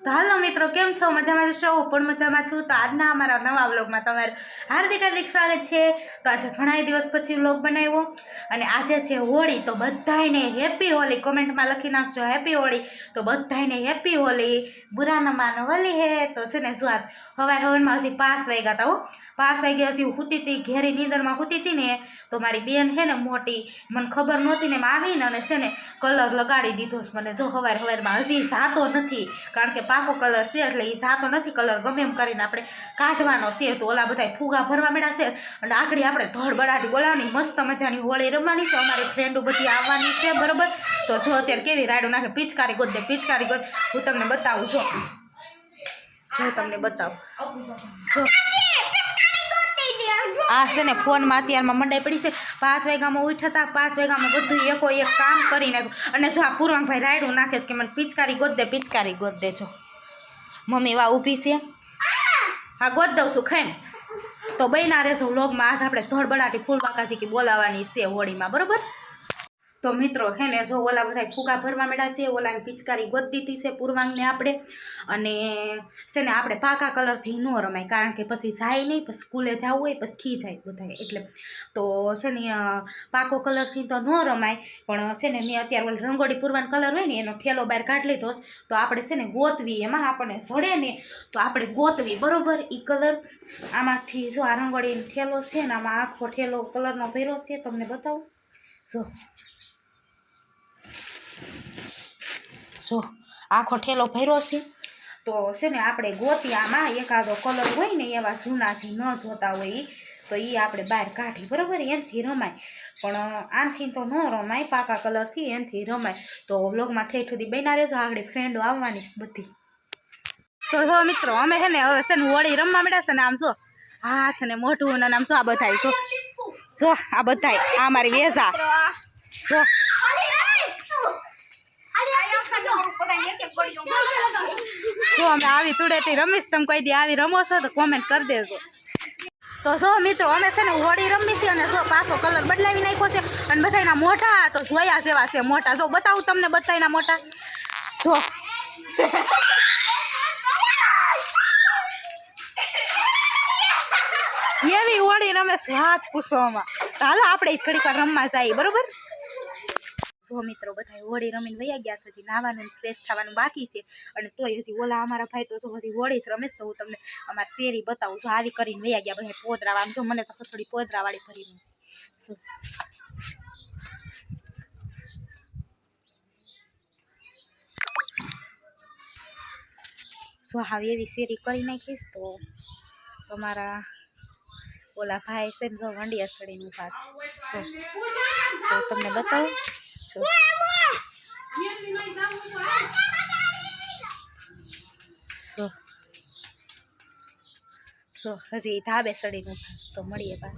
તો હાલો મિત્રો, કેમ છો? મજામાં છો? હું પણ મજામાં છું. તો આજના અમારા નવા વ્લોગમાં તમારું હાર્દિક હાર્દિક સ્વાગત છે. તો આજે ઘણા દિવસ પછી વ્લોગ બનાવ્યો અને આજે છે હોળી. તો બધાયને હેપી હોળી કોમેન્ટમાં લખી નાખજો હેપી હોળી. તો બધાયને હેપી હોળી. બુરા ન માનો હોલી હે. તો છે ને શ્વાસ હવારમાં હજી 5 વાગ્યા હતા. 5 વાગ્યા હજી સૂતી હતી, ઘેરી નીંદરમાં સૂતી હતી ને. તો મારી બેન છે ને મોટી, મને ખબર નહોતી ને, એમ આવીને અને છે ને કલર લગાડી દીધો છે મને. જો હવારમાં હજી સાતો નથી, કારણ કે પાકો કલર છે એટલે એ સાતો નથી. કલર ગમે એમ કરીને આપણે કાઢવાનો છે. તો ઓલા બધા ફુગા ભરવા માંડ્યા છે અને આખડી આપણે ધડબડાટી બોલાવવાની, મસ્ત મજાની હોળી રમવાની છે. અમારી ફ્રેન્ડો બધી આવવાની છે, બરોબર. તો જો અત્યારે કેવી રાયડો નાખે, પિચકારી ગોત દે, પિચકારી ગોત. હું તમને બતાવું જો તમને બતાવું જો આ છે ને ફોનમાં અત્યારમાં મંડાઈ પડી છે. 5 વાગ્યામાં ઉઠ્યા હતા. 5 વાગ્યામાં બધું એકો એક કામ કરી નાખ્યું. અને જો આ પૂર્વાંગભાઈ રાયડું નાખે છે કે મને પિચકારી ગોત દે, પિચકારી ગોત દે. જો મમ્મી વા ઊભી છે. હા, ગોત દઉં છું ખાઈમ. તો બન્યા રહેશે વ્લોગમાં. આજ આપણે ધડબડાટી ફૂલબાકાજી બોલાવવાની છે હોળીમાં, બરોબર. તો મિત્રો હે ને જો ઓલા બધા ફુગા ભરવા માંડ્યા છે. ઓલાની પિચકારી ગોત દીધી છે પૂર્વાંગને આપણે. અને છે ને આપણે પાકા કલરથી ન રમાય, કારણ કે પછી જાય નહીં, પછી સ્કૂલે જવું હોય, પછી ખી જાય બધા. એટલે તો છે ને પાકો કલરથી તો ન રમાય. પણ છે ને મેં અત્યારે ઓલી રંગોળી પૂરવાનો કલર હોય ને એનો ઠેલો બહાર કાઢી લીધો. તો આપણે છે ને ગોતવી, એમાં આપણને સડે ને તો આપણે ગોતવી, બરોબર. એ કલર આમાંથી જો આ રંગોળીનો ઠેલો છે ને, આમાં આખો ઠેલો કલરનો ભર્યો છે. તમને બતાવું જો આખો ઠેલો ભર્યો છે. તો છે ને આપણે ગોતી, આમાં એકાદો કલર હોય ને એવા જૂના જે ન જોતા હોય તો એ આપણે બહાર કાઢી, બરાબર. એનાથી રમાય. પણ આનાથી તો ન રમાય, પાકા કલરથી એનાથી રમાય. તો વ્લોગમાં ઠેઠ સુધી બન્યા રહેજો. આગળ ફ્રેન્ડો આવવાની બધી. તો જો મિત્રો અમે છે ને હવે છે ને હોળી રમવા મળ્યા છે ને. આમ જો હાથ ને મોઢું ને આમ જો આ બધાય જો આ બધાય આ મારી વેઝા જો અમે આવી તુડેથી રમીશ. તમે કોઈ દી આવી રમો છો તો કોમેન્ટ કરી દેજો. તો જો મિત્રો અમે છે ને હોળી રમી છે અને જો પાછો કલર બદલાવી નાખ્યો છે. અને બધાના મોઢા તો જોયા જેવા છે મોટા. જો બતાવું તમને બધાના મોટા. જો એવી હોળી રમે હાથ પૂછવામાં. હાલો આપણે ઘડીક વાર રમવા જઈએ, બરોબર. જો મિત્રો બધા હોળી રમીને વયા ગયા છે. હજી નાવાનું ફ્રેશ થવાનું બાકી છે. અને તોય હજી ઓલા અમારા ભાઈ તો જો હજી હોળી જ રમેશ. તો હું તમને અમારી શેરી બતાવું છું. આવી કરીને વયા ગયા બધા પોદરા. આમ જો મને તો ખસડી પોદરા વાળી ભરીને સો હાવ એવી શેરી કરી નાખીશ. તો તમારા ઓલા ભાઈ છે ને જો વંડિયા સડીનું પાસ જો તમને બતાવું છો હજી ધાબે સડીનું પાસ. તો મળીએ પાસ.